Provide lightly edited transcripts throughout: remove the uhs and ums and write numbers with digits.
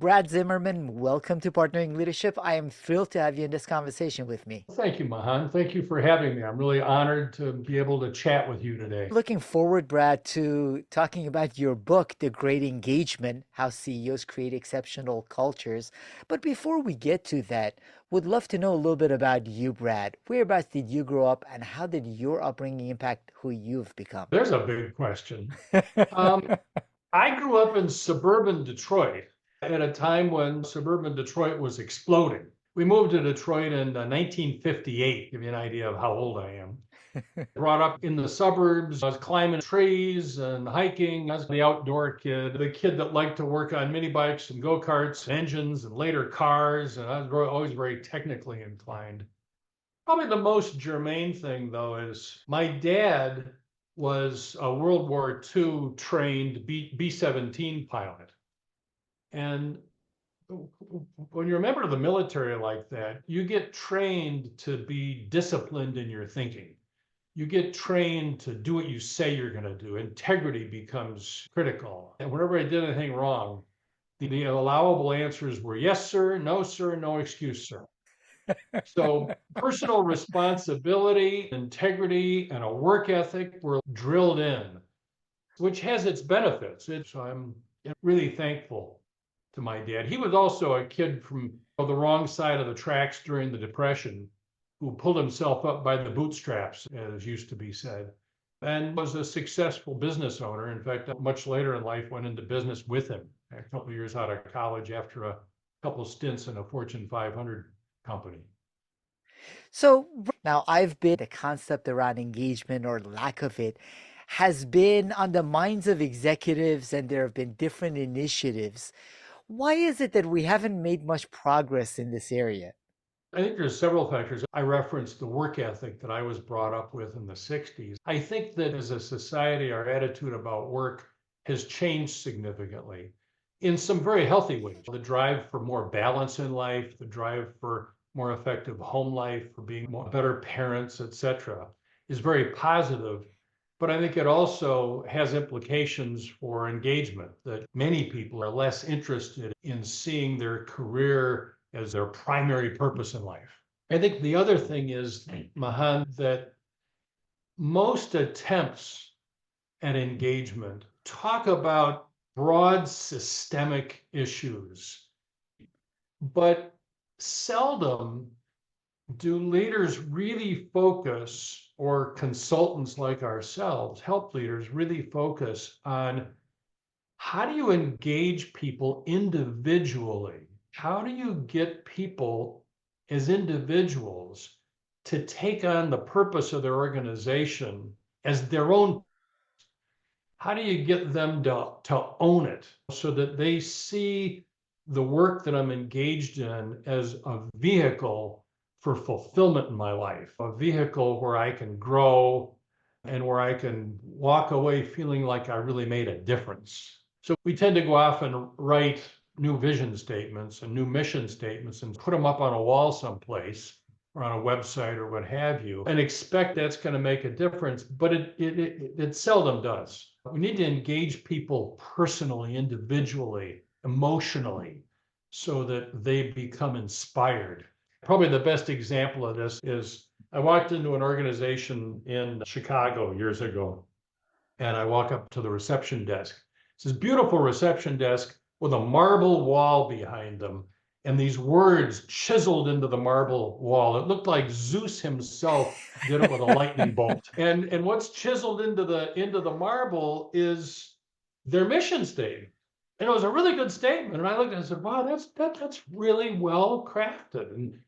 Brad Zimmerman, welcome to Partnering Leadership. I am thrilled to have you in this conversation with me. Thank you, Mahan. Thank you for having me. I'm really honored to be able to chat with you today. Looking forward, Brad, to talking about your book, The Great Engagement, How CEOs Create Exceptional Cultures. But before we get to that, would love to know a little bit about you, Brad. Whereabouts did you grow up and how did your upbringing impact who you've become? There's a big question. Um, I grew up in suburban Detroit at a time when suburban Detroit was exploding. We moved to Detroit in 1958, give you an idea of how old I am. Brought up in the suburbs. I was climbing trees and hiking. I was the outdoor kid, the kid that liked to work on mini bikes and go-karts, engines, and later cars. And I was always very technically inclined. Probably the most germane thing, though, is my dad was a World War II trained B-17 pilot. And when you're a member of the military like that, you get trained to be disciplined in your thinking. You get trained to do what you say you're going to do. Integrity becomes critical. And whenever I did anything wrong, the allowable answers were yes, sir, no excuse, sir. So personal responsibility, integrity, and a work ethic were drilled in, which has its benefits. So I'm really thankful to my dad. He was also a kid from the wrong side of the tracks during the Depression who pulled himself up by the bootstraps, as used to be said, and was a successful business owner. In fact, much later in life, went into business with him a couple of years out of college after a couple of stints in a Fortune 500 company. So now I've been the concept around engagement or lack of it has been on the minds of executives and there have been different initiatives. Why is it that we haven't made much progress in this area? I think there's several factors. I referenced the work ethic that I was brought up with in the 60s. I think that as a society, our attitude about work has changed significantly in some very healthy ways. The drive for more balance in life, the drive for more effective home life, for being better parents, etc., is very positive. But I think it also has implications for engagement, that many people are less interested in seeing their career as their primary purpose in life. I think the other thing is, Mahan, that most attempts at engagement talk about broad systemic issues, but seldom do leaders really focus, or consultants like ourselves, help leaders really focus on how do you engage people individually? How do you get people as individuals to take on the purpose of their organization as their own? How do you get them to own it so that they see the work that I'm engaged in as a vehicle for fulfillment in my life, a vehicle where I can grow and where I can walk away feeling like I really made a difference? So we tend to go off and write new vision statements and new mission statements and put them up on a wall someplace or on a website or what have you, and expect that's going to make a difference, but it seldom does. We need to engage people personally, individually, emotionally, so that they become inspired. Probably the best example of this is I walked into an organization in Chicago years ago, and I walk up to the reception desk. It's this beautiful reception desk with a marble wall behind them and these words chiseled into the marble wall. It looked like Zeus himself did it with a lightning bolt. And what's chiseled into the marble is their mission statement. And it was a really good statement. And I looked and I said, wow, that's really well crafted. And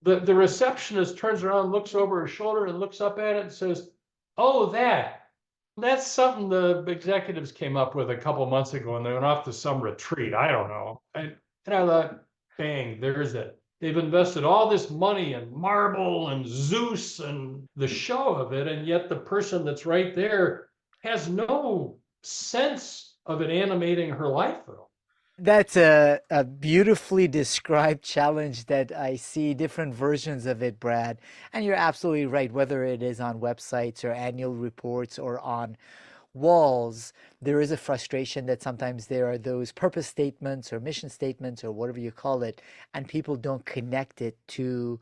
the receptionist turns around, looks over her shoulder and looks up at it and says, oh, that's something the executives came up with a couple of months ago and they went off to some retreat. I don't know. And I thought, bang, there's it. They've invested all this money in marble and Zeus and the show of it, and yet the person that's right there has no sense of it animating her life at all. That's a beautifully described challenge that I see different versions of it, Brad. And you're absolutely right, whether it is on websites or annual reports or on walls, there is a frustration that sometimes there are those purpose statements or mission statements or whatever you call it, and people don't connect it to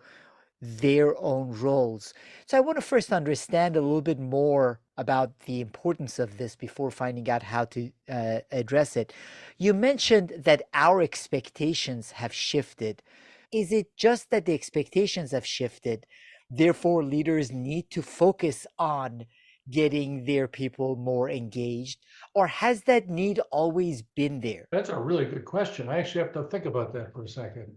their own roles. So I want to first understand a little bit more about the importance of this before finding out how to address it. You mentioned that our expectations have shifted. Is it just that the expectations have shifted, therefore leaders need to focus on getting their people more engaged, or has that need always been there? That's a really good question. I actually have to think about that for a second.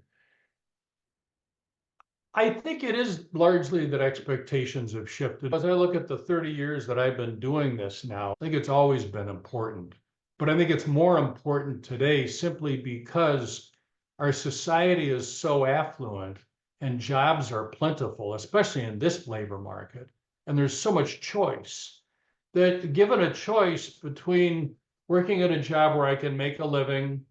I think it is largely that expectations have shifted. As I look at the 30 years that I've been doing this now, I think it's always been important. But I think it's more important today simply because our society is so affluent and jobs are plentiful, especially in this labor market. And there's so much choice that given a choice between working at a job where I can make a living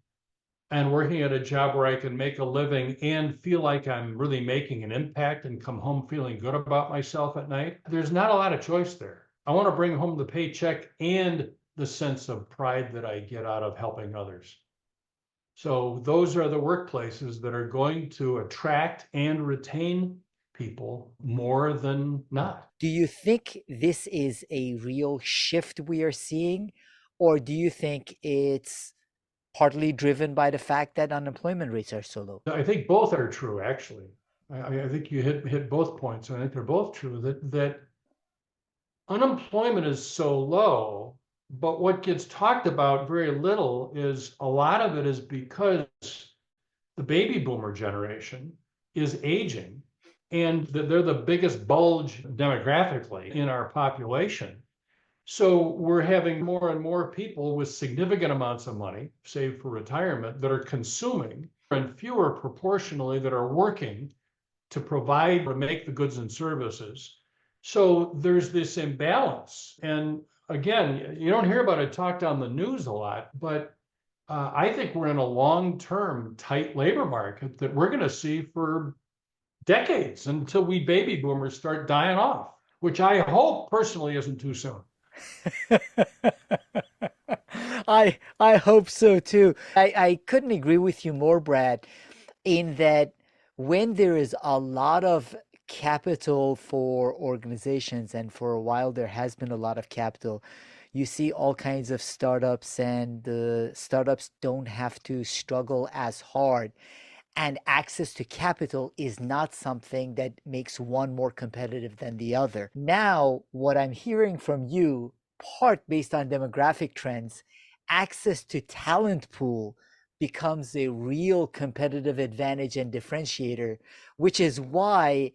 and working at a job where I can make a living and feel like I'm really making an impact and come home feeling good about myself at night, there's not a lot of choice there. I want to bring home the paycheck and the sense of pride that I get out of helping others. So those are the workplaces that are going to attract and retain people more than not. Do you think this is a real shift we are seeing, or do you think it's partly driven by the fact that unemployment rates are so low? I think both are true, actually. I think you hit both points. I think they're both true that unemployment is so low, but what gets talked about very little is a lot of it is because the baby boomer generation is aging and they're the biggest bulge demographically in our population. So we're having more and more people with significant amounts of money saved for retirement that are consuming, and fewer proportionally that are working to provide or make the goods and services. So there's this imbalance. And again, you don't hear about it talked on the news a lot, but I think we're in a long-term tight labor market that we're going to see for decades until we baby boomers start dying off, which I hope personally isn't too soon. I hope so too. I couldn't agree with you more, Brad, in that when there is a lot of capital for organizations, and for a while there has been a lot of capital, you see all kinds of startups, and the startups don't have to struggle as hard. And access to capital is not something that makes one more competitive than the other. Now, what I'm hearing from you, part based on demographic trends, access to talent pool becomes a real competitive advantage and differentiator, which is why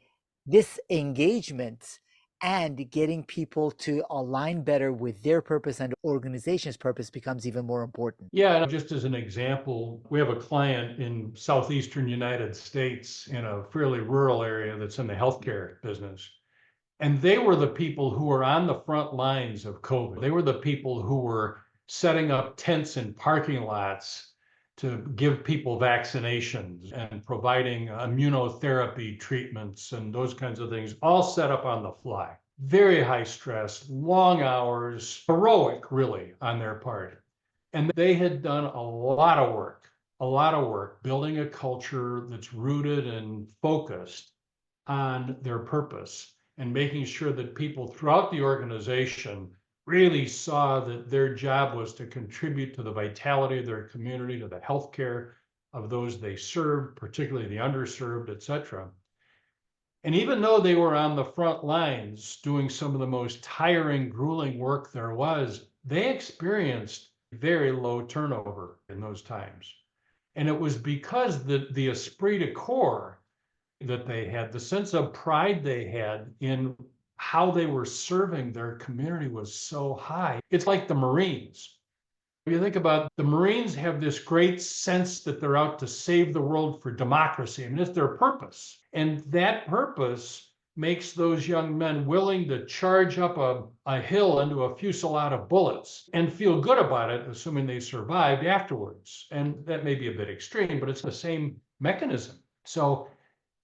this engagement and getting people to align better with their purpose and organization's purpose becomes even more important. Yeah, and just as an example, we have a client in southeastern United States in a fairly rural area that's in the healthcare business. And they were the people who were on the front lines of COVID. They were the people who were setting up tents in parking lots to give people vaccinations and providing immunotherapy treatments and those kinds of things, all set up on the fly. Very high stress, long hours, heroic, really, on their part. And they had done a lot of work building a culture that's rooted and focused on their purpose and making sure that people throughout the organization really saw that their job was to contribute to the vitality of their community, to the healthcare of those they served, particularly the underserved, et cetera. And even though they were on the front lines doing some of the most tiring, grueling work there was, they experienced very low turnover in those times. And it was because the esprit de corps that they had, the sense of pride they had in how they were serving their community was so high. It's like the Marines. If you think about the Marines have this great sense that they're out to save the world for democracy. I mean, it's their purpose. And that purpose makes those young men willing to charge up a hill into a fusillade of bullets and feel good about it, assuming they survived afterwards. And that may be a bit extreme, but it's the same mechanism. So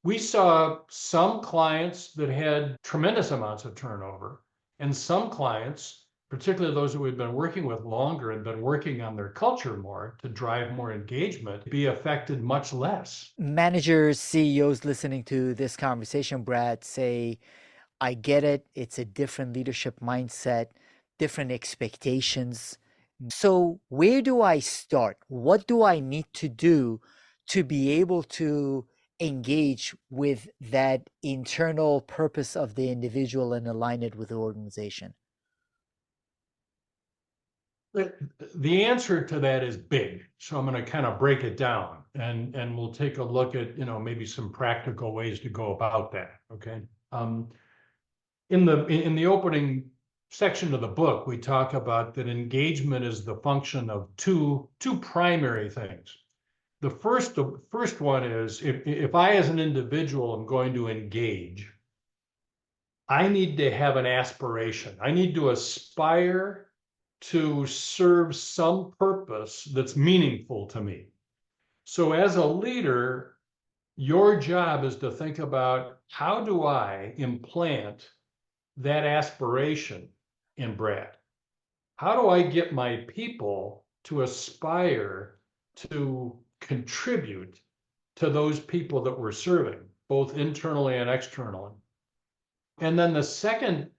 we saw some clients that had tremendous amounts of turnover and some clients particularly those that we've been working with longer and been working on their culture more to drive more engagement, be affected much less. Managers, CEOs listening to this conversation, Brad, say, I get it. It's a different leadership mindset, different expectations. So, where do I start? What do I need to do to be able to engage with that internal purpose of the individual and align it with the organization? The answer to that is big. So I'm going to kind of break it down and we'll take a look at, maybe some practical ways to go about that. Okay. In the opening section of the book, we talk about that engagement is the function of two primary things. The first one is if I as an individual am going to engage, I need to have an aspiration. I need to aspire to serve some purpose that's meaningful to me. So as a leader, your job is to think about how do I implant that aspiration in Brad? How do I get my people to aspire to contribute to those people that we're serving, both internally and externally? And then the second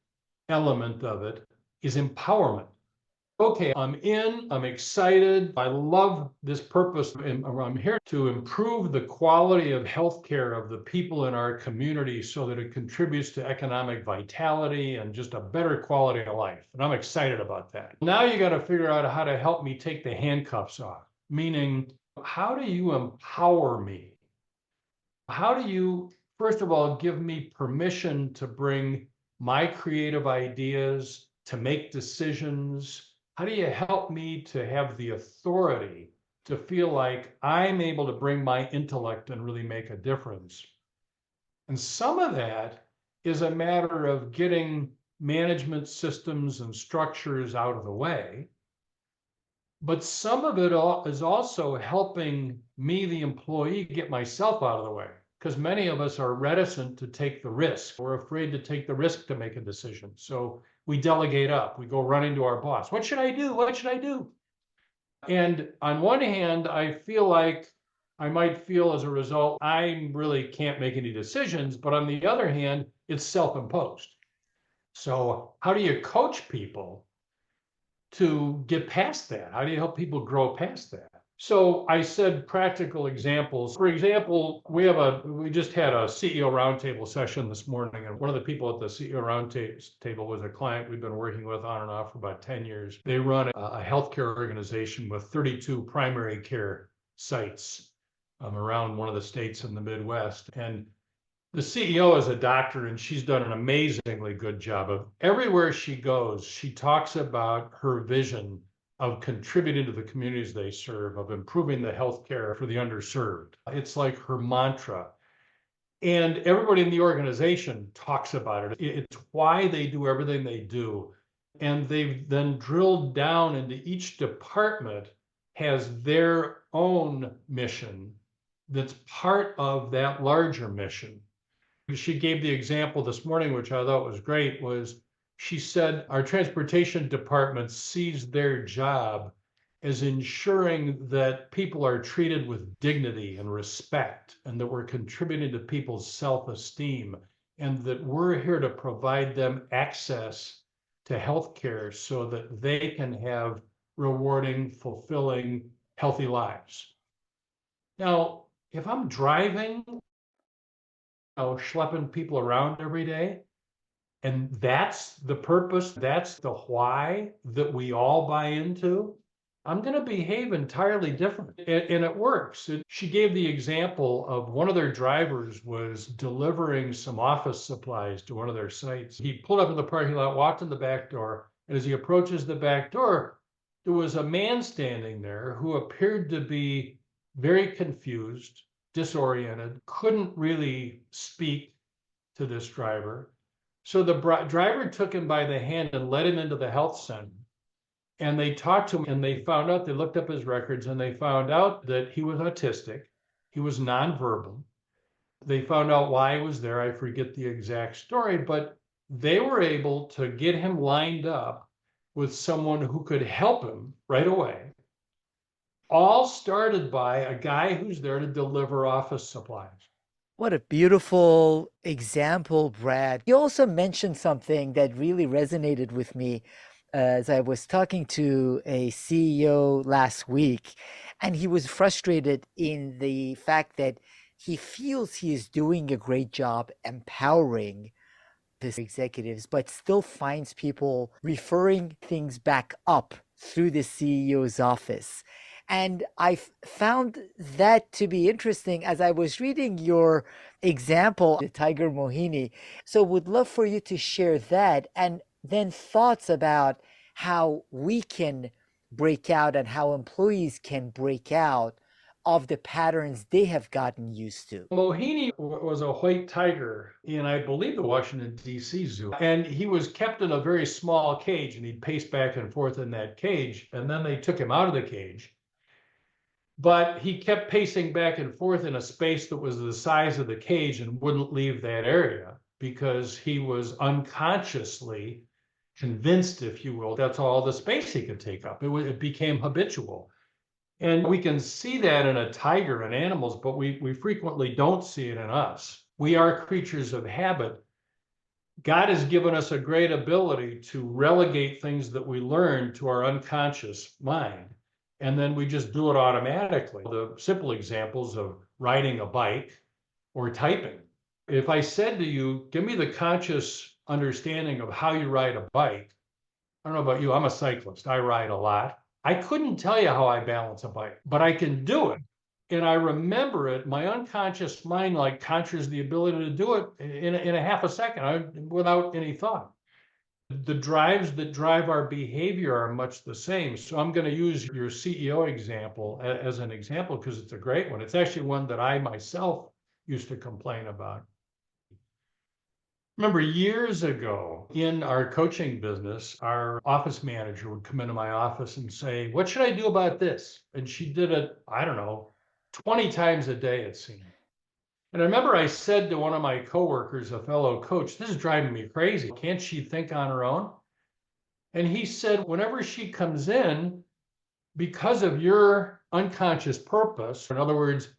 element of it is empowerment. Okay, I'm excited. I love this purpose. I'm here to improve the quality of healthcare of the people in our community so that it contributes to economic vitality and just a better quality of life. And I'm excited about that. Now you got to figure out how to help me take the handcuffs off, meaning, how do you empower me? How do you, first of all, give me permission to bring my creative ideas, to make decisions? How do you help me to have the authority to feel like I'm able to bring my intellect and really make a difference? And some of that is a matter of getting management systems and structures out of the way. But some of it is also helping me, the employee, get myself out of the way. Because many of us are reticent to take the risk. We're afraid to take the risk to make a decision. So we delegate up. We go running to our boss. What should I do? What should I do? And on one hand, I feel like I might feel as a result, I really can't make any decisions. But on the other hand, it's self-imposed. So how do you coach people to get past that? How do you help people grow past that? So I said practical examples. For example, we just had a CEO roundtable session this morning, and one of the people at the CEO roundtable was a client we've been working with on and off for about 10 years. They run a healthcare organization with 32 primary care sites around one of the states in the Midwest. And the CEO is a doctor, and she's done an amazingly good job of everywhere she goes. She talks about her vision of contributing to the communities they serve, of improving the healthcare for the underserved. It's like her mantra. And everybody in the organization talks about it. It's why they do everything they do. And they've then drilled down into each department has their own mission that's part of that larger mission. She gave the example this morning, which I thought was great, was she said our transportation department sees their job as ensuring that people are treated with dignity and respect, and that we're contributing to people's self-esteem, and that we're here to provide them access to healthcare so that they can have rewarding, fulfilling, healthy lives. Now, if I'm driving, schlepping people around every day, and that's the purpose, that's the why that we all buy into, I'm going to behave entirely different. And it works. She gave the example of one of their drivers was delivering some office supplies to one of their sites. He pulled up in the parking lot, walked in the back door, and as he approaches the back door, there was a man standing there who appeared to be very confused, disoriented, couldn't really speak to this driver. So the driver took him by the hand and led him into the health center. And they talked to him, and they found out, they looked up his records, and they found out that he was autistic. He was nonverbal. They found out why he was there. I forget the exact story, but they were able to get him lined up with someone who could help him right away, all started by a guy who's there to deliver office supplies. What a beautiful example, Brad. You also mentioned something that really resonated with me as I was talking to a CEO last week, and he was frustrated in the fact that he feels he is doing a great job empowering his executives, but still finds people referring things back up through the CEO's office. And I found that to be interesting as I was reading your example, the Tiger Mohini. So would love for you to share that and then thoughts about how we can break out and how employees can break out of the patterns they have gotten used to. Mohini was a white tiger in, I believe, the Washington, D.C. zoo. And he was kept in a very small cage, and he'd pace back and forth in that cage. And then they took him out of the cage. But he kept pacing back and forth in a space that was the size of the cage and wouldn't leave that area because he was unconsciously convinced, if you will, that's all the space he could take up. It became habitual. And we can see that in a tiger and animals, but we frequently don't see it in us. We are creatures of habit. God has given us a great ability to relegate things that we learn to our unconscious mind. And then we just do it automatically. The simple examples of riding a bike or typing. If I said to you, give me the conscious understanding of how you ride a bike, I don't know about you, I'm a cyclist. I ride a lot. I couldn't tell you how I balance a bike, but I can do it. And I remember it. My unconscious mind like conjures the ability to do it in a half a second without any thought. The drives that drive our behavior are much the same. So I'm going to use your CEO example as an example because it's a great one. It's actually one that I myself used to complain about. Remember years ago in our coaching business, our office manager would come into my office and say, what should I do about this? And she did it, I don't know, 20 times a day, it seemed. And I remember I said to one of my coworkers, a fellow coach, this is driving me crazy. Can't she think on her own? And he said, whenever she comes in, because of your unconscious purpose, in other words,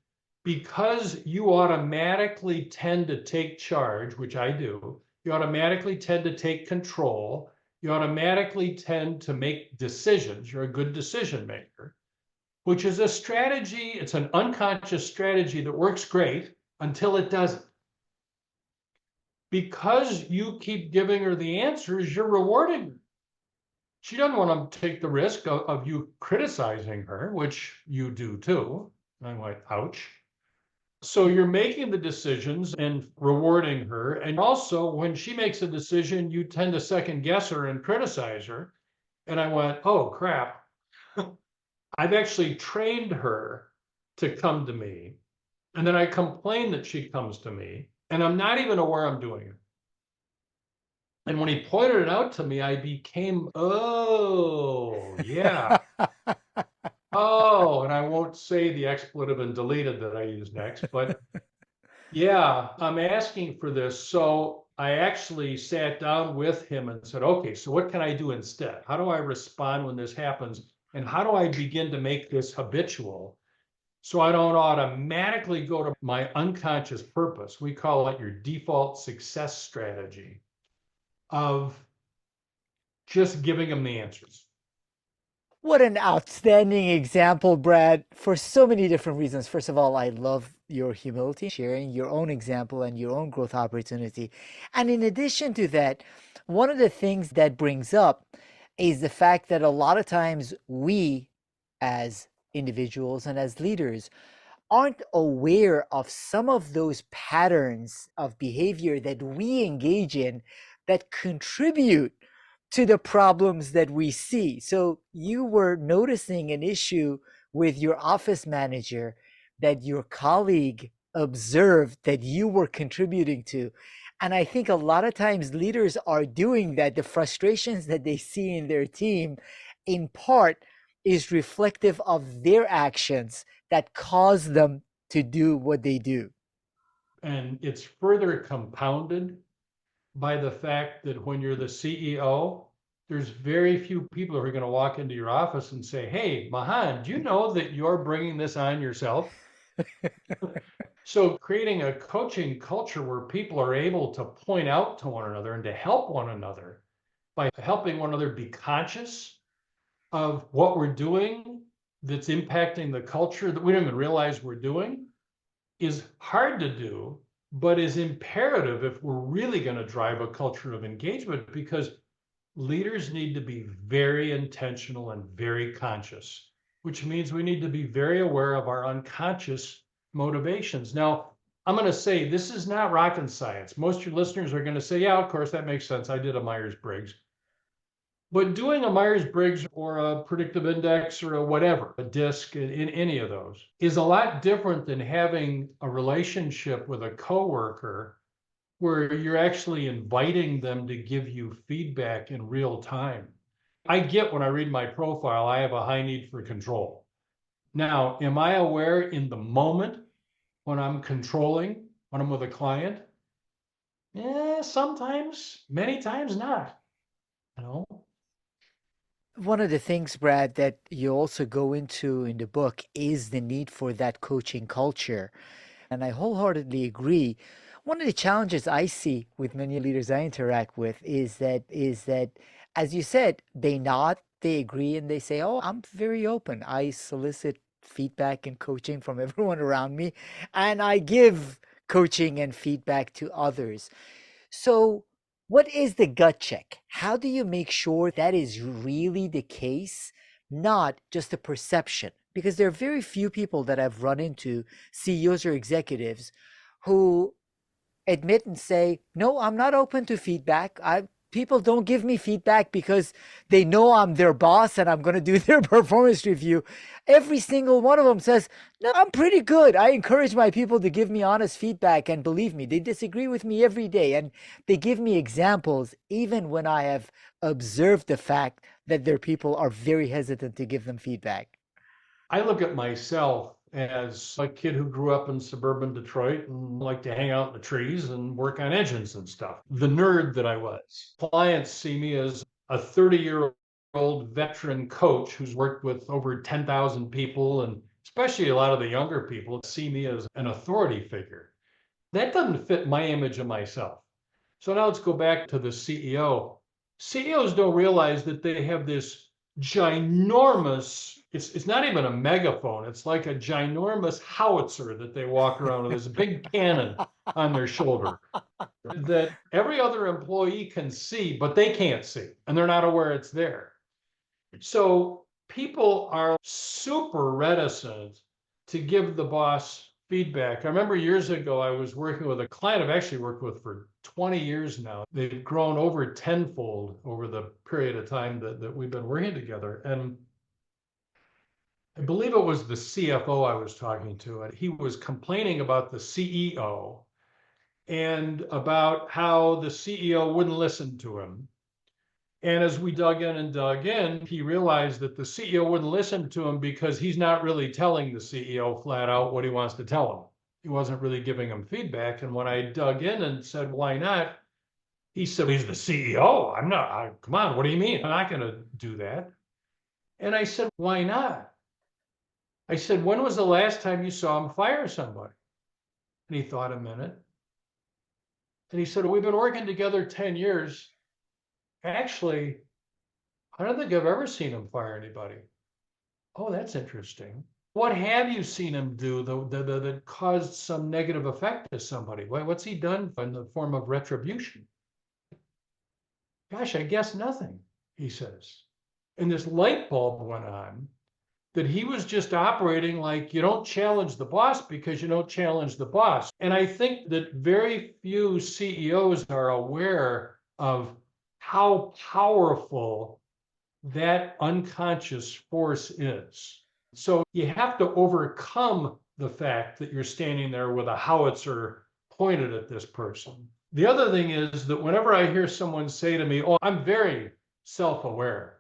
because you automatically tend to take charge, which I do, you automatically tend to take control, you automatically tend to make decisions. You're a good decision maker, which is a strategy. It's an unconscious strategy that works great until it doesn't. Because you keep giving her the answers, you're rewarding her. She doesn't want to take the risk of you criticizing her, which you do too. I'm like, ouch. So you're making the decisions and rewarding her. And also, when she makes a decision, you tend to second guess her and criticize her. And I went, oh, crap. I've actually trained her to come to me. And then I complain that she comes to me, and I'm not even aware I'm doing it. And when he pointed it out to me, I became, oh, yeah. Oh, and I won't say the expletive and deleted that I use next, but yeah, I'm asking for this. So I actually sat down with him and said, okay, so what can I do instead? How do I respond when this happens? And how do I begin to make this habitual so I don't automatically go to my unconscious purpose? We call it your default success strategy of just giving them the answers. What an outstanding example, Brad, for so many different reasons. First of all, I love your humility, sharing your own example and your own growth opportunity. And in addition to that, one of the things that brings up is the fact that a lot of times we, as individuals and as leaders, aren't aware of some of those patterns of behavior that we engage in that contribute to the problems that we see. So you were noticing an issue with your office manager that your colleague observed that you were contributing to. And I think a lot of times leaders are doing that. The frustrations that they see in their team, in part, is reflective of their actions that cause them to do what they do. And it's further compounded by the fact that when you're the CEO, there's very few people who are going to walk into your office and say, "Hey, Mahan, do you know that you're bringing this on yourself?" So creating a coaching culture where people are able to point out to one another and to help one another by helping one another be conscious of what we're doing that's impacting the culture that we don't even realize we're doing is hard to do, but is imperative if we're really going to drive a culture of engagement, because leaders need to be very intentional and very conscious, which means we need to be very aware of our unconscious motivations. Now, I'm going to say this is not rocket science. Most of your listeners are going to say, yeah, of course, that makes sense. I did a Myers-Briggs. But doing a Myers-Briggs or a predictive index or a whatever, a DISC in any of those, is a lot different than having a relationship with a coworker where you're actually inviting them to give you feedback in real time. I get when I read my profile, I have a high need for control. Now, am I aware in the moment when I'm controlling, when I'm with a client? Yeah, sometimes, many times not. You know, One of the things, Brad, that you also go into in the book is the need for that coaching culture. And I wholeheartedly agree. One of the challenges I see with many leaders I interact with is that, as you said, they nod, they agree, and they say, "Oh, I'm very open. I solicit feedback and coaching from everyone around me, and I give coaching and feedback to others." So, what is the gut check? How do you make sure that is really the case, not just a perception? Because there are very few people that I've run into, CEOs or executives, who admit and say, "No, I'm not open to feedback. I People don't give me feedback because they know I'm their boss and I'm going to do their performance review." Every single one of them says, "No, I'm pretty good. I encourage my people to give me honest feedback, and believe me, they disagree with me every day, and they give me examples even when I have observed the fact that their people are very hesitant to give them feedback." I look at myself as a kid who grew up in suburban Detroit and liked to hang out in the trees and work on engines and stuff. The nerd that I was. Clients see me as a 30-year-old veteran coach who's worked with over 10,000 people, and especially a lot of the younger people see me as an authority figure. That doesn't fit my image of myself. So now let's go back to the CEO. CEOs don't realize that they have this ginormous, it's not even a megaphone, it's like a ginormous howitzer that they walk around with, this big cannon on their shoulder that every other employee can see, but they can't see, and they're not aware it's there. So people are super reticent to give the boss feedback. I remember years ago, I was working with a client I've actually worked with for 20 years now. They've grown over tenfold over the period of time that we've been working together. And I believe it was the CFO I was talking to, and he was complaining about the CEO and about how the CEO wouldn't listen to him. And as we dug in and dug in, he realized that the CEO wouldn't listen to him because he's not really telling the CEO flat out what he wants to tell him. He wasn't really giving him feedback. And when I dug in and said, why not? He said, he's the CEO. I'm not, come on, what do you mean? I'm not going to do that. And I said, why not? I said, when was the last time you saw him fire somebody? And he thought a minute. And he said, we've been working together 10 years. Actually, I don't think I've ever seen him fire anybody. Oh, that's interesting. What have you seen him do that caused some negative effect to somebody? What's he done in the form of retribution? Gosh, I guess nothing, he says. And this light bulb went on that he was just operating like you don't challenge the boss because you don't challenge the boss. And I think that very few CEOs are aware of how powerful that unconscious force is. So you have to overcome the fact that you're standing there with a howitzer pointed at this person. The other thing is that whenever I hear someone say to me, oh, I'm very self-aware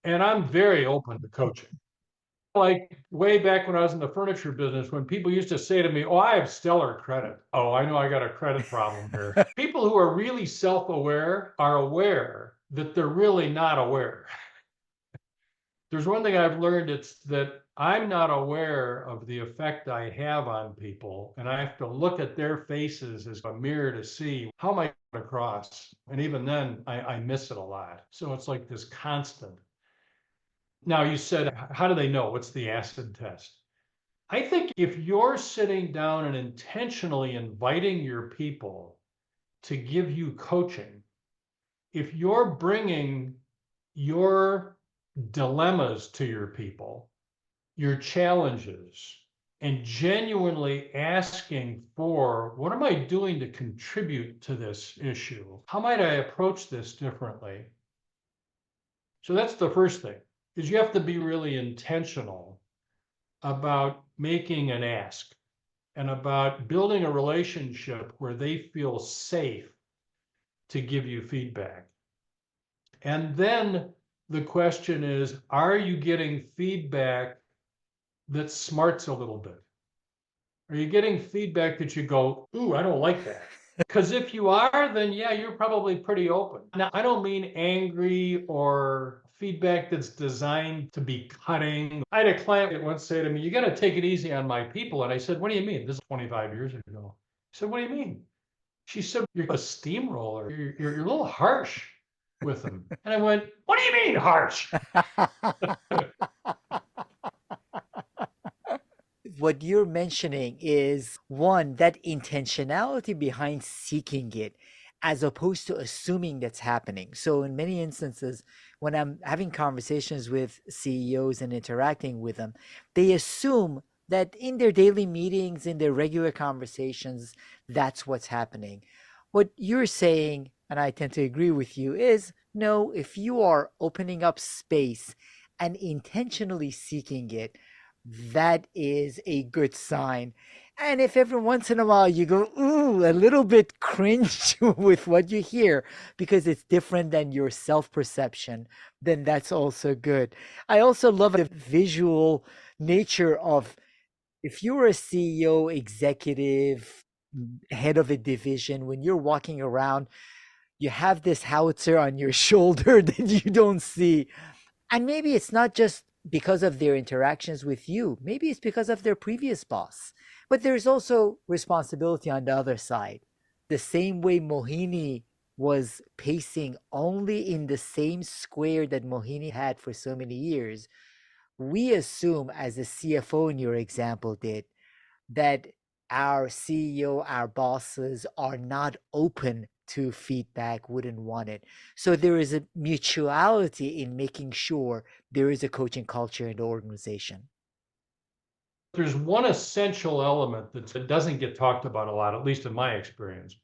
and I'm very open to coaching. Like way back when I was in the furniture business, when people used to say to me, oh, I have stellar credit. Oh, I know I got a credit problem here. People who are really self-aware are aware that they're really not aware. There's one thing I've learned, it's that I'm not aware of the effect I have on people, and I have to look at their faces as a mirror to see how am I across. And even then, I miss it a lot. So it's like this constant. Now, you said, how do they know? What's the acid test? I think if you're sitting down and intentionally inviting your people to give you coaching, if you're bringing your dilemmas to your people, your challenges, and genuinely asking for, what am I doing to contribute to this issue? How might I approach this differently? So that's the first thing, is you have to be really intentional about making an ask and about building a relationship where they feel safe to give you feedback. And then the question is, are you getting feedback that smarts a little bit? Are you getting feedback that you go, ooh, I don't like that? Because if you are, then yeah, you're probably pretty open. Now, I don't mean angry or feedback that's designed to be cutting. I had a client that once say to me, you got to take it easy on my people. And I said, what do you mean? This is 25 years ago. I said, what do you mean? She said, you're a steamroller. You're a little harsh with them. And I went, what do you mean harsh? What you're mentioning is one, that intentionality behind seeking it as opposed to assuming that's happening. So, in many instances, when I'm having conversations with CEOs and interacting with them, they assume that in their daily meetings, in their regular conversations, that's what's happening. What you're saying, and I tend to agree with you, is no, if you are opening up space and intentionally seeking it, that is a good sign. And if every once in a while you go, ooh, a little bit cringe with what you hear because it's different than your self perception, then that's also good. I also love the visual nature of if you're a CEO, executive, head of a division, when you're walking around, you have this howitzer on your shoulder that you don't see. And maybe it's not just because of their interactions with you, maybe it's because of their previous boss. But there's also responsibility on the other side. The same way Mohini was pacing only in the same square that Mohini had for so many years, we assume, as the CFO in your example did, that our CEO, our bosses are not open to feedback, wouldn't want it. So there is a mutuality in making sure there is a coaching culture in the organization. There's one essential element that doesn't get talked about a lot, at least in my experience.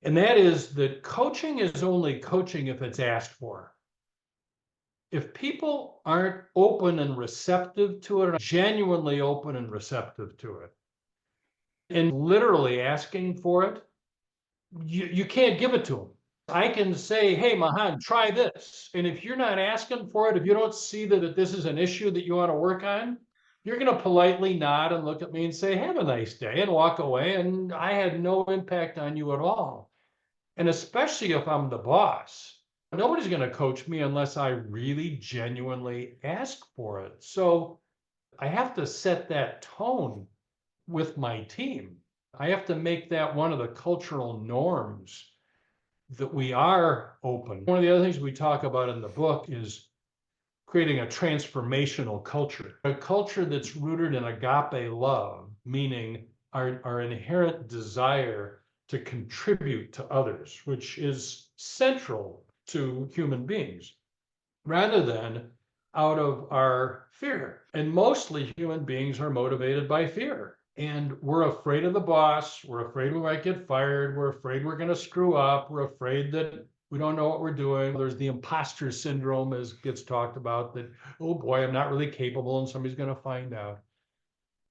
And that is that coaching is only coaching if it's asked for. If people aren't open and receptive to it, genuinely open and receptive to it, and literally asking for it, you can't give it to them. I can say, hey, Mahan, try this. And if you're not asking for it, if you don't see that this is an issue that you want to work on, you're going to politely nod and look at me and say, have a nice day, and walk away. And I had no impact on you at all. And especially if I'm the boss, nobody's going to coach me unless I really genuinely ask for it. So I have to set that tone with my team. I have to make that one of the cultural norms that we are open. One of the other things we talk about in the book is creating a transformational culture, a culture that's rooted in agape love, meaning our inherent desire to contribute to others, which is central to human beings, rather than out of our fear. And mostly human beings are motivated by fear. And we're afraid of the boss. We're afraid we might get fired. We're afraid we're going to screw up. We're afraid that we don't know what we're doing. There's the imposter syndrome, as gets talked about, that, oh boy, I'm not really capable and somebody's going to find out.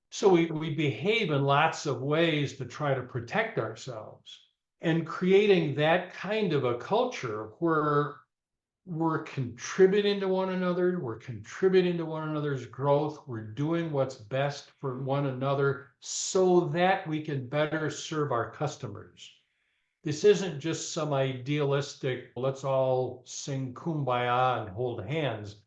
So we behave in lots of ways to try to protect ourselves. And creating that kind of a culture where we're contributing to one another, we're contributing to one another's growth, we're doing what's best for one another so that we can better serve our customers. This isn't just some idealistic, let's all sing kumbaya and hold hands.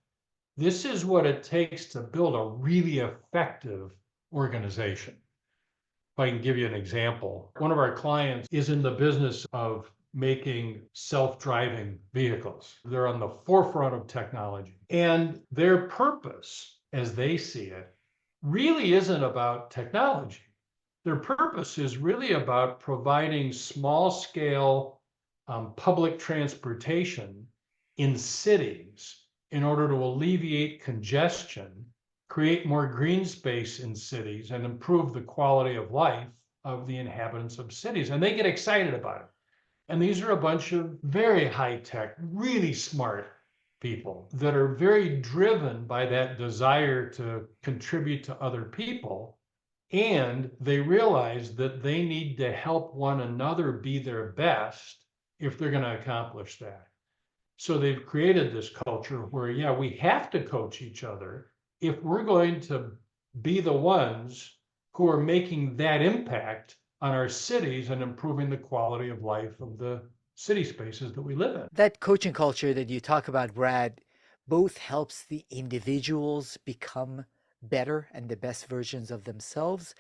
This is what it takes to build a really effective organization. If I can give you an example, one of our clients is in the business of making self-driving vehicles. They're on the forefront of technology. And their purpose, as they see it, really isn't about technology. Their purpose is really about providing small-scale public transportation in cities in order to alleviate congestion, create more green space in cities, and improve the quality of life of the inhabitants of cities. And they get excited about it. And these are a bunch of very high-tech, really smart people that are very driven by that desire to contribute to other people. And they realize that they need to help one another be their best if they're going to accomplish that. So they've created this culture where, yeah, we have to coach each other if we're going to be the ones who are making that impact on our cities and improving the quality of life of the city spaces that we live in. That coaching culture that you talk about, Brad, both helps the individuals become better and the best versions of themselves,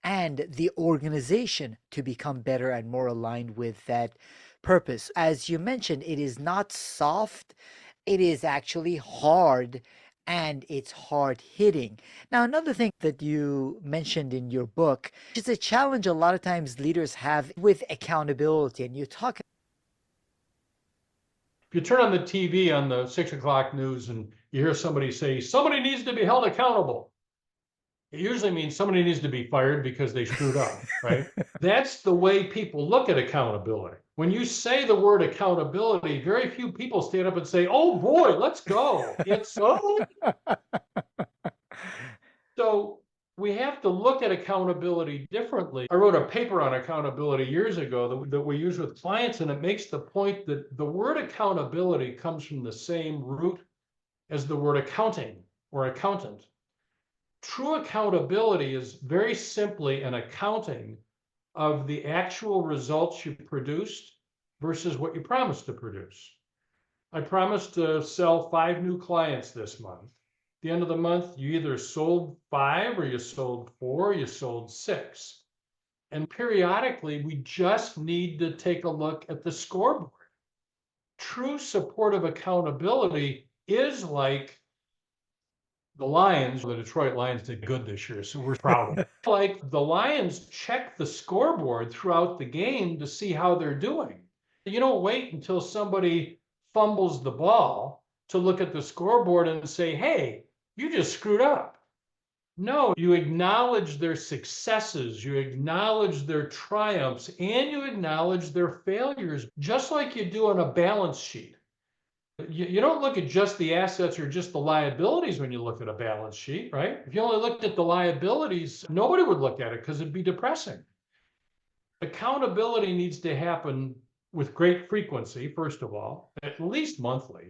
and the organization to become better and more aligned with that purpose. As you mentioned, it is not soft, it is actually hard. And it's hard hitting. Now, another thing that you mentioned in your book is a challenge a lot of times leaders have with accountability. And you talk. If you turn on the TV on the 6 o'clock news and you hear somebody say, somebody needs to be held accountable, it usually means somebody needs to be fired because they screwed up, right? That's the way people look at accountability. When you say the word accountability, very few people stand up and say, oh boy, let's go. It's so. So we have to look at accountability differently. I wrote a paper on accountability years ago that we use with clients, and it makes the point that the word accountability comes from the same root as the word accounting or accountant. True accountability is very simply an accounting of the actual results you produced versus what you promised to produce. I promised to sell 5 new clients this month. At the end of the month, you either sold 5 or you sold 4, you sold 6. And periodically, we just need to take a look at the scoreboard. True supportive accountability is like the Lions. The Detroit Lions did good this year, so we're proud of them. Like the Lions check the scoreboard throughout the game to see how they're doing. You don't wait until somebody fumbles the ball to look at the scoreboard and say, hey, you just screwed up. No, you acknowledge their successes, you acknowledge their triumphs, and you acknowledge their failures, just like you do on a balance sheet. You don't look at just the assets or just the liabilities when you look at a balance sheet, right? If you only looked at the liabilities, nobody would look at it because it'd be depressing. Accountability needs to happen with great frequency, first of all, at least monthly,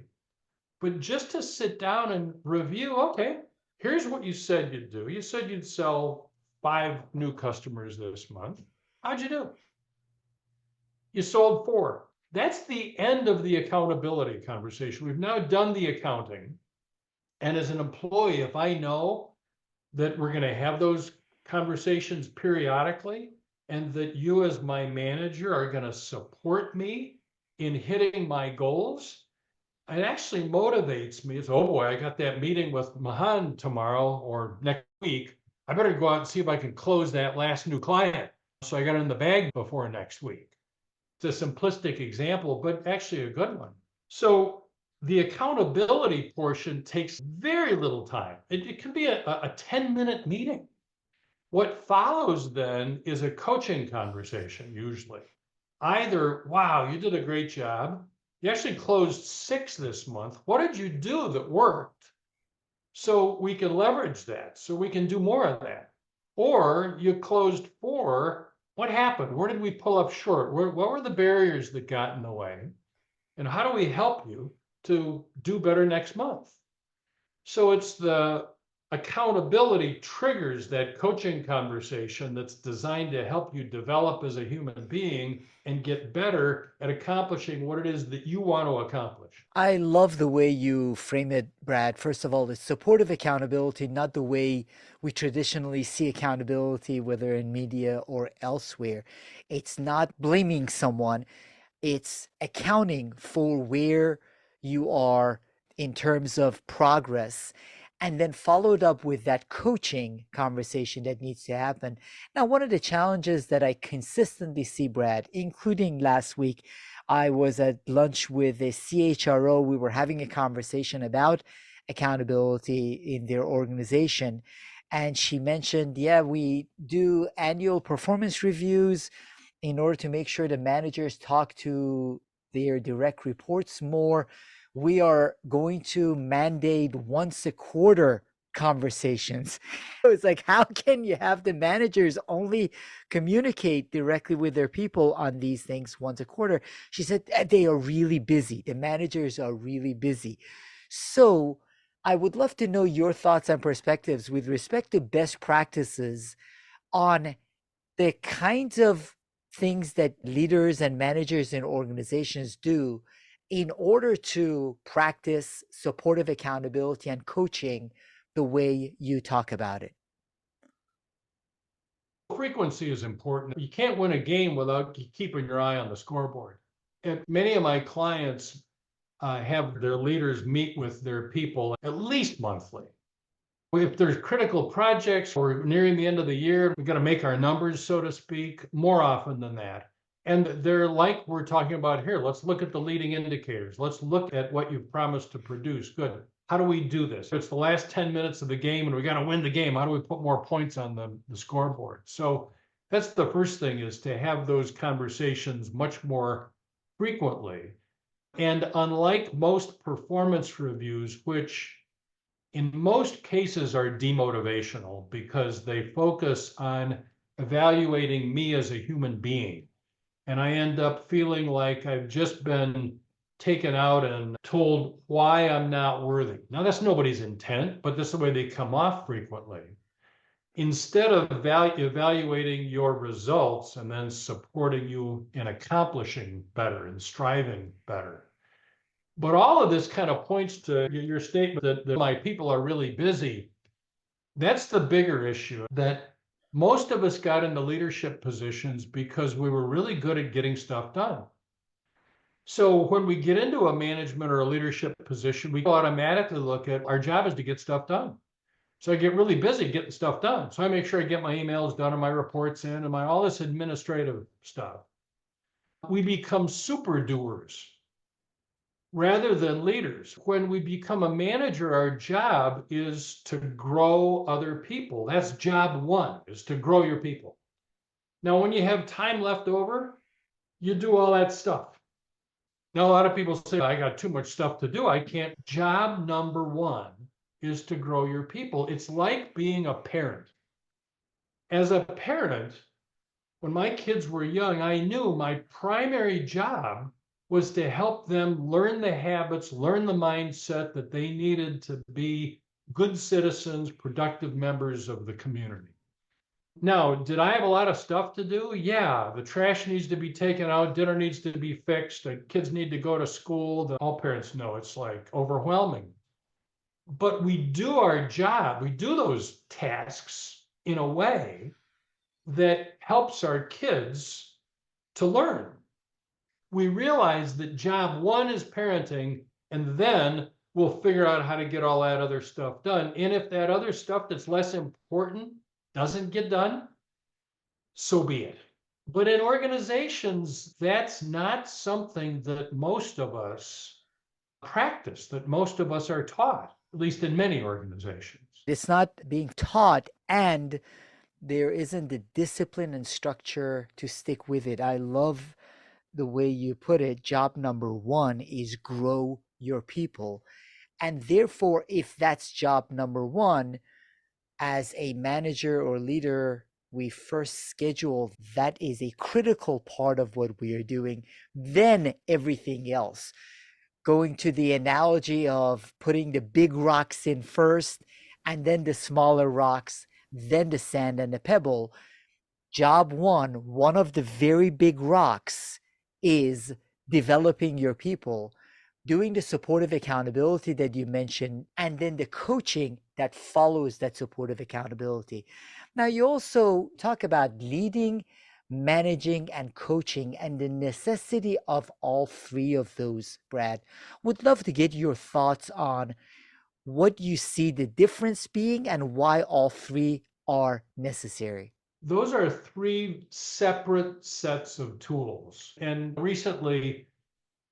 but just to sit down and review, okay, here's what you said you'd do. You said you'd sell 5 new customers this month. How'd you do? You sold 4. That's the end of the accountability conversation. We've now done the accounting. And as an employee, if I know that we're going to have those conversations periodically, and that you as my manager are going to support me in hitting my goals, it actually motivates me. It's, oh boy, I got that meeting with Mahan tomorrow or next week. I better go out and see if I can close that last new client. So I got it in the bag before next week. It's a simplistic example, but actually a good one. So the accountability portion takes very little time. It can be a 10-minute meeting. What follows then is a coaching conversation, usually. Either, wow, you did a great job. You actually closed 6 this month. What did you do that worked? So we can leverage that, so we can do more of that. Or you closed 4. What happened? Where did we pull up short? What were the barriers that got in the way? And how do we help you to do better next month? So it's the Accountability triggers that coaching conversation that's designed to help you develop as a human being and get better at accomplishing what it is that you want to accomplish. I love the way you frame it, Brad. First of all, it's supportive accountability, not the way we traditionally see accountability, whether in media or elsewhere. It's not blaming someone, it's accounting for where you are in terms of progress, and then followed up with that coaching conversation that needs to happen. Now, one of the challenges that I consistently see, Brad, including last week, I was at lunch with a CHRO. We were having a conversation about accountability in their organization. And she mentioned, yeah, we do annual performance reviews in order to make sure the managers talk to their direct reports more. We are going to mandate once a quarter conversations. It's like, how can you have the managers only communicate directly with their people on these things once a quarter? She said they are really busy. The managers are really busy. So I would love to know your thoughts and perspectives with respect to best practices on the kinds of things that leaders and managers in organizations do in order to practice supportive accountability and coaching the way you talk about it. Frequency is important. You can't win a game without keeping your eye on the scoreboard. And many of my clients have their leaders meet with their people at least monthly. If there's critical projects, we're nearing the end of the year, we've got to make our numbers, so to speak, more often than that. And they're like we're talking about here. Let's look at the leading indicators. Let's look at what you've promised to produce. Good. How do we do this? It's the last 10 minutes of the game and we got to win the game. How do we put more points on the scoreboard? So that's the first thing, is to have those conversations much more frequently. And unlike most performance reviews, which in most cases are demotivational because they focus on evaluating me as a human being, and I end up feeling like I've just been taken out and told why I'm not worthy. Now, that's nobody's intent, but this is the way they come off frequently. Instead of evaluating your results and then supporting you in accomplishing better and striving better. But all of this kind of points to your statement that my people are really busy. That's the bigger issue, that most of us got into leadership positions because we were really good at getting stuff done. So when we get into a management or a leadership position, we automatically look at our job is to get stuff done. So I get really busy getting stuff done. So I make sure I get my emails done and my reports in and all this administrative stuff. We become super doers rather than leaders. When we become a manager, our job is to grow other people. That's job one, is to grow your people. Now, when you have time left over, you do all that stuff. Now, a lot of people say, I got too much stuff to do. I can't. Job number one is to grow your people. It's like being a parent. As a parent, when my kids were young, I knew my primary job was to help them learn the habits, learn the mindset that they needed to be good citizens, productive members of the community. Now, did I have a lot of stuff to do? Yeah, the trash needs to be taken out, dinner needs to be fixed, the kids need to go to school. All parents know it's like overwhelming. But we do our job, we do those tasks in a way that helps our kids to learn. We realize that job one is parenting, and then we'll figure out how to get all that other stuff done. And if that other stuff that's less important doesn't get done, so be it. But in organizations, that's not something that most of us practice, that most of us are taught, at least in many organizations. It's not being taught, and there isn't the discipline and structure to stick with it. I love the way you put it. Job number one is grow your people. And therefore, if that's job number one, as a manager or leader, we first schedule that is a critical part of what we are doing, then everything else. Going to the analogy of putting the big rocks in first and then the smaller rocks, then the sand and the pebble. Job one of the very big rocks is developing your people, doing the supportive accountability that you mentioned, and then the coaching that follows that supportive accountability. Now, you also talk about leading, managing, and coaching, and the necessity of all three of those, Brad. Would love to get your thoughts on what you see the difference being and why all three are necessary. Those are three separate sets of tools. And recently,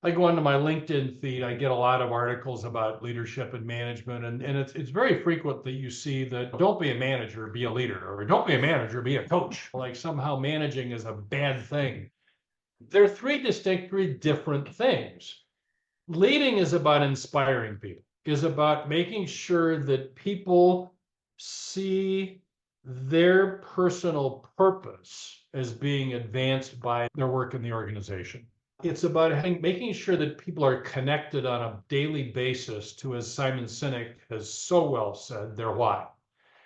I go onto my LinkedIn feed, I get a lot of articles about leadership and management. And it's very frequent that you see that don't be a manager, be a leader, or don't be a manager, be a coach. Like somehow managing is a bad thing. They're three distinctly different things. Leading is about inspiring people, is about making sure that people see their personal purpose as being advanced by their work in the organization. It's about making sure that people are connected on a daily basis to, as Simon Sinek has so well said, their why.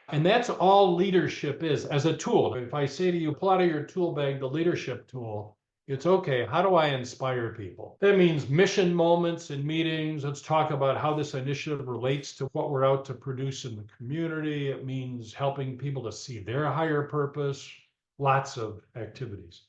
And that's all leadership is as a tool. If I say to you, pull out of your tool bag the leadership tool, it's okay. How do I inspire people? That means mission moments and meetings. Let's talk about how this initiative relates to what we're out to produce in the community. It means helping people to see their higher purpose, lots of activities.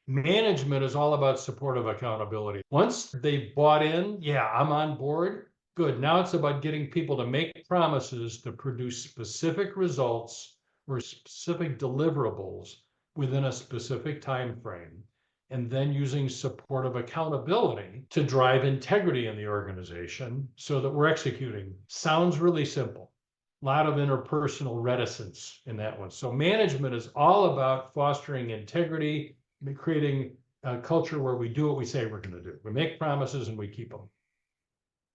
Management is all about supportive accountability. Once they've bought in, yeah, I'm on board. Good. Now it's about getting people to make promises to produce specific results or specific deliverables within a specific time frame, and then using supportive accountability to drive integrity in the organization so that we're executing. Sounds really simple. A lot of interpersonal reticence in that one. So management is all about fostering integrity, creating a culture where we do what we say we're going to do. We make promises and we keep them.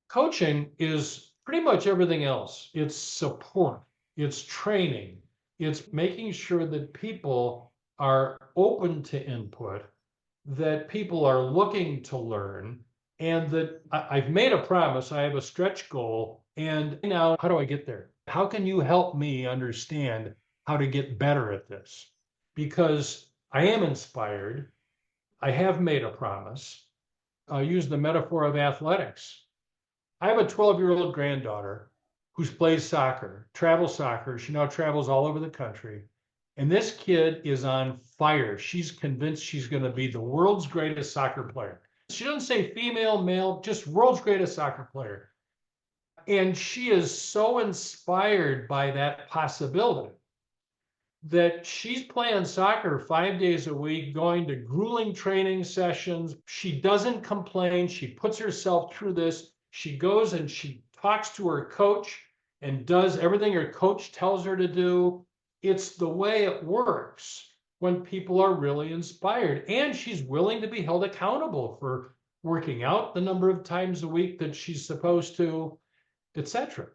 Coaching is pretty much everything else. It's support, it's training, it's making sure that people are open to input, that people are looking to learn, and that I've made a promise, I have a stretch goal, and now how do I get there? How can you help me understand how to get better at this? Because I am inspired, I have made a promise. I'll use the metaphor of athletics. I have a 12-year-old granddaughter who plays soccer, travel soccer. She now travels all over the country. And this kid is on fire. She's convinced she's going to be the world's greatest soccer player. She doesn't say female, male, just world's greatest soccer player. And she is so inspired by that possibility that she's playing soccer 5 days a week, going to grueling training sessions. She doesn't complain. She puts herself through this. She goes and she talks to her coach and does everything her coach tells her to do. It's the way it works when people are really inspired. And she's willing to be held accountable for working out the number of times a week that she's supposed to, etc.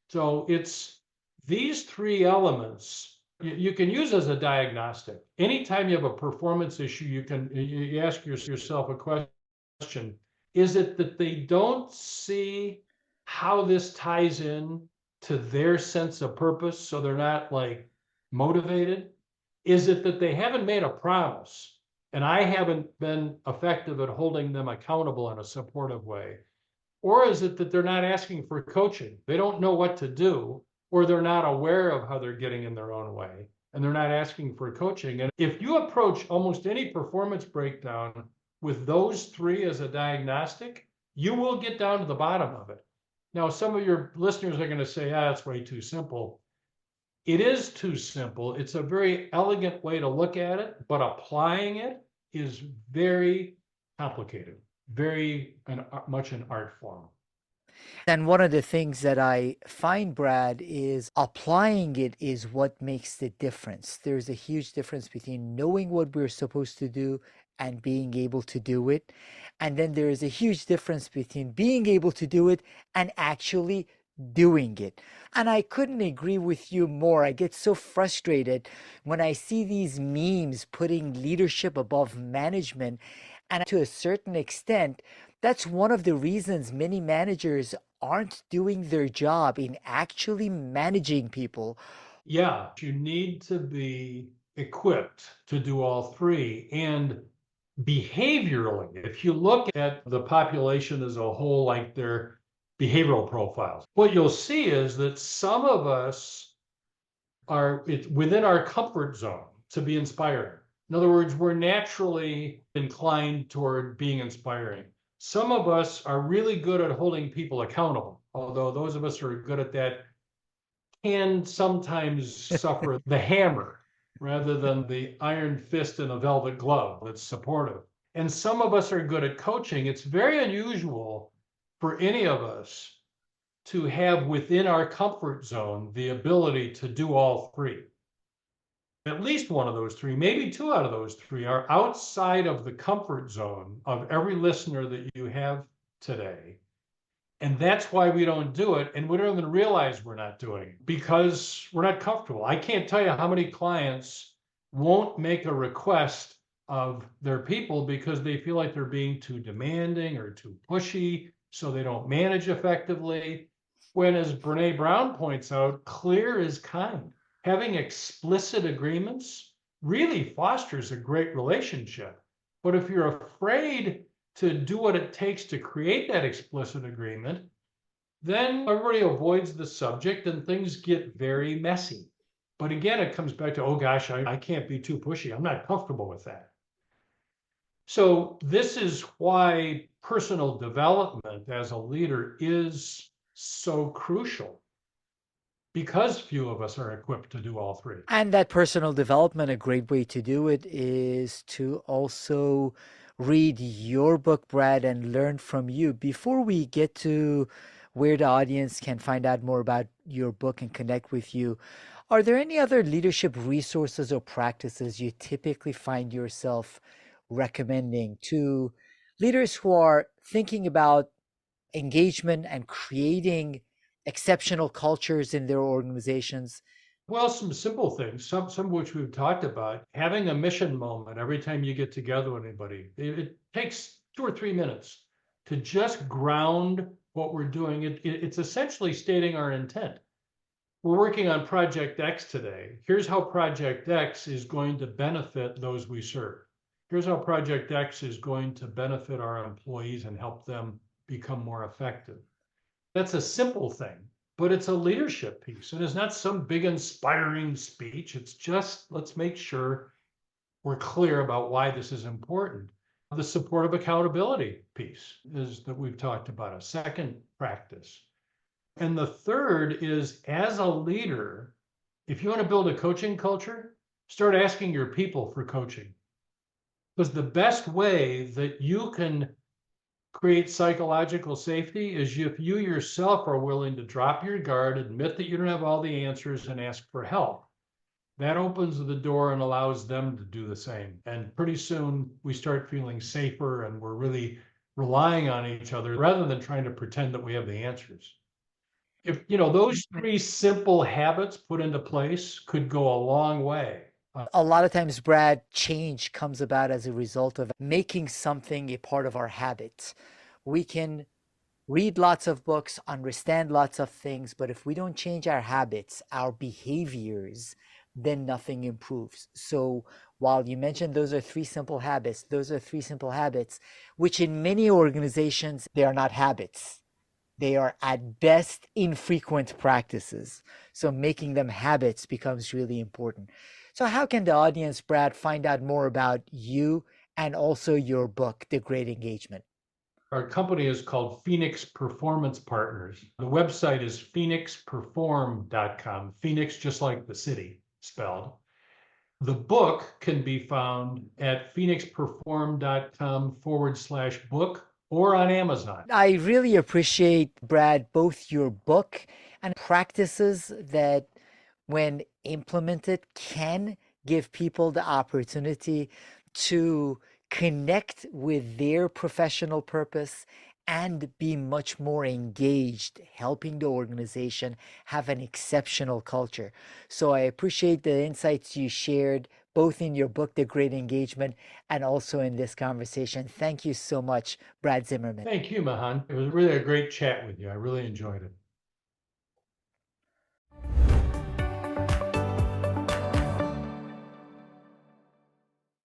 So it's these three elements you can use as a diagnostic. Anytime you have a performance issue, you ask yourself a question. Is it that they don't see how this ties in to their sense of purpose, so they're not like motivated? Is it that they haven't made a promise and I haven't been effective at holding them accountable in a supportive way? Or is it that they're not asking for coaching? They don't know what to do, or they're not aware of how they're getting in their own way, and they're not asking for coaching. And if you approach almost any performance breakdown with those three as a diagnostic, you will get down to the bottom of it. Now, some of your listeners are going to say, it's way too simple. It is too simple. It's a very elegant way to look at it, but applying it is very complicated, very much an art form. And one of the things that I find, Brad, is applying it is what makes the difference. There's a huge difference between knowing what we're supposed to do and being able to do it. And then there is a huge difference between being able to do it and actually doing it. And I couldn't agree with you more. I get so frustrated when I see these memes putting leadership above management. And to a certain extent, that's one of the reasons many managers aren't doing their job in actually managing people. Yeah, you need to be equipped to do all three. And behaviorally, if you look at the population as a whole, like their behavioral profiles, what you'll see is that some of us are within our comfort zone to be inspiring. In other words, we're naturally inclined toward being inspiring. Some of us are really good at holding people accountable, although those of us who are good at that can sometimes suffer the hammer rather than the iron fist in a velvet glove that's supportive. And some of us are good at coaching. It's very unusual for any of us to have within our comfort zone the ability to do all three. At least one of those three, maybe two out of those three, are outside of the comfort zone of every listener that you have today. And that's why we don't do it. And we don't even realize we're not doing it because we're not comfortable. I can't tell you how many clients won't make a request of their people because they feel like they're being too demanding or too pushy, so they don't manage effectively. When, as Brene Brown points out, clear is kind. Having explicit agreements really fosters a great relationship. But if you're afraid to do what it takes to create that explicit agreement, then everybody avoids the subject and things get very messy. But again, it comes back to, oh gosh, I can't be too pushy. I'm not comfortable with that. So this is why personal development as a leader is so crucial because few of us are equipped to do all three. And that personal development, a great way to do it is to also read your book, Brad, and learn from you. Before we get to where the audience can find out more about your book and connect with you, are there any other leadership resources or practices you typically find yourself recommending to leaders who are thinking about engagement and creating exceptional cultures in their organizations? Well, some simple things, some of which we've talked about. Having a mission moment every time you get together with anybody. It takes 2 or 3 minutes to just ground what we're doing. It's essentially stating our intent. We're working on Project X today. Here's how Project X is going to benefit those we serve. Here's how Project X is going to benefit our employees and help them become more effective. That's a simple thing, but it's a leadership piece. And it's not some big inspiring speech. It's just, let's make sure we're clear about why this is important. The supportive accountability piece is that we've talked about, a second practice. And the third is, as a leader, if you want to build a coaching culture, start asking your people for coaching. Because the best way that you can create psychological safety is if you yourself are willing to drop your guard, admit that you don't have all the answers, and ask for help. That opens the door and allows them to do the same. And pretty soon we start feeling safer and we're really relying on each other rather than trying to pretend that we have the answers. If those three simple habits put into place could go a long way. A lot of times, Brad, change comes about as a result of making something a part of our habits. We can read lots of books, understand lots of things, but if we don't change our habits, our behaviors, then nothing improves. So while you mentioned those are three simple habits, those are three simple habits, which in many organizations, they are not habits. They are at best infrequent practices. So making them habits becomes really important. So how can the audience, Brad, find out more about you and also your book, The Great Engagement? Our company is called Phoenix Performance Partners. The website is phoenixperform.com. Phoenix, just like the city spelled. The book can be found at phoenixperform.com/book or on Amazon. I really appreciate, Brad, both your book and practices that, when implemented, can give people the opportunity to connect with their professional purpose and be much more engaged, helping the organization have an exceptional culture. So I appreciate the insights you shared both in your book, The Great Engagement, and also in this conversation. Thank you so much, Brad Zimmerman. Thank you, Mahan. It was really a great chat with you. I really enjoyed it.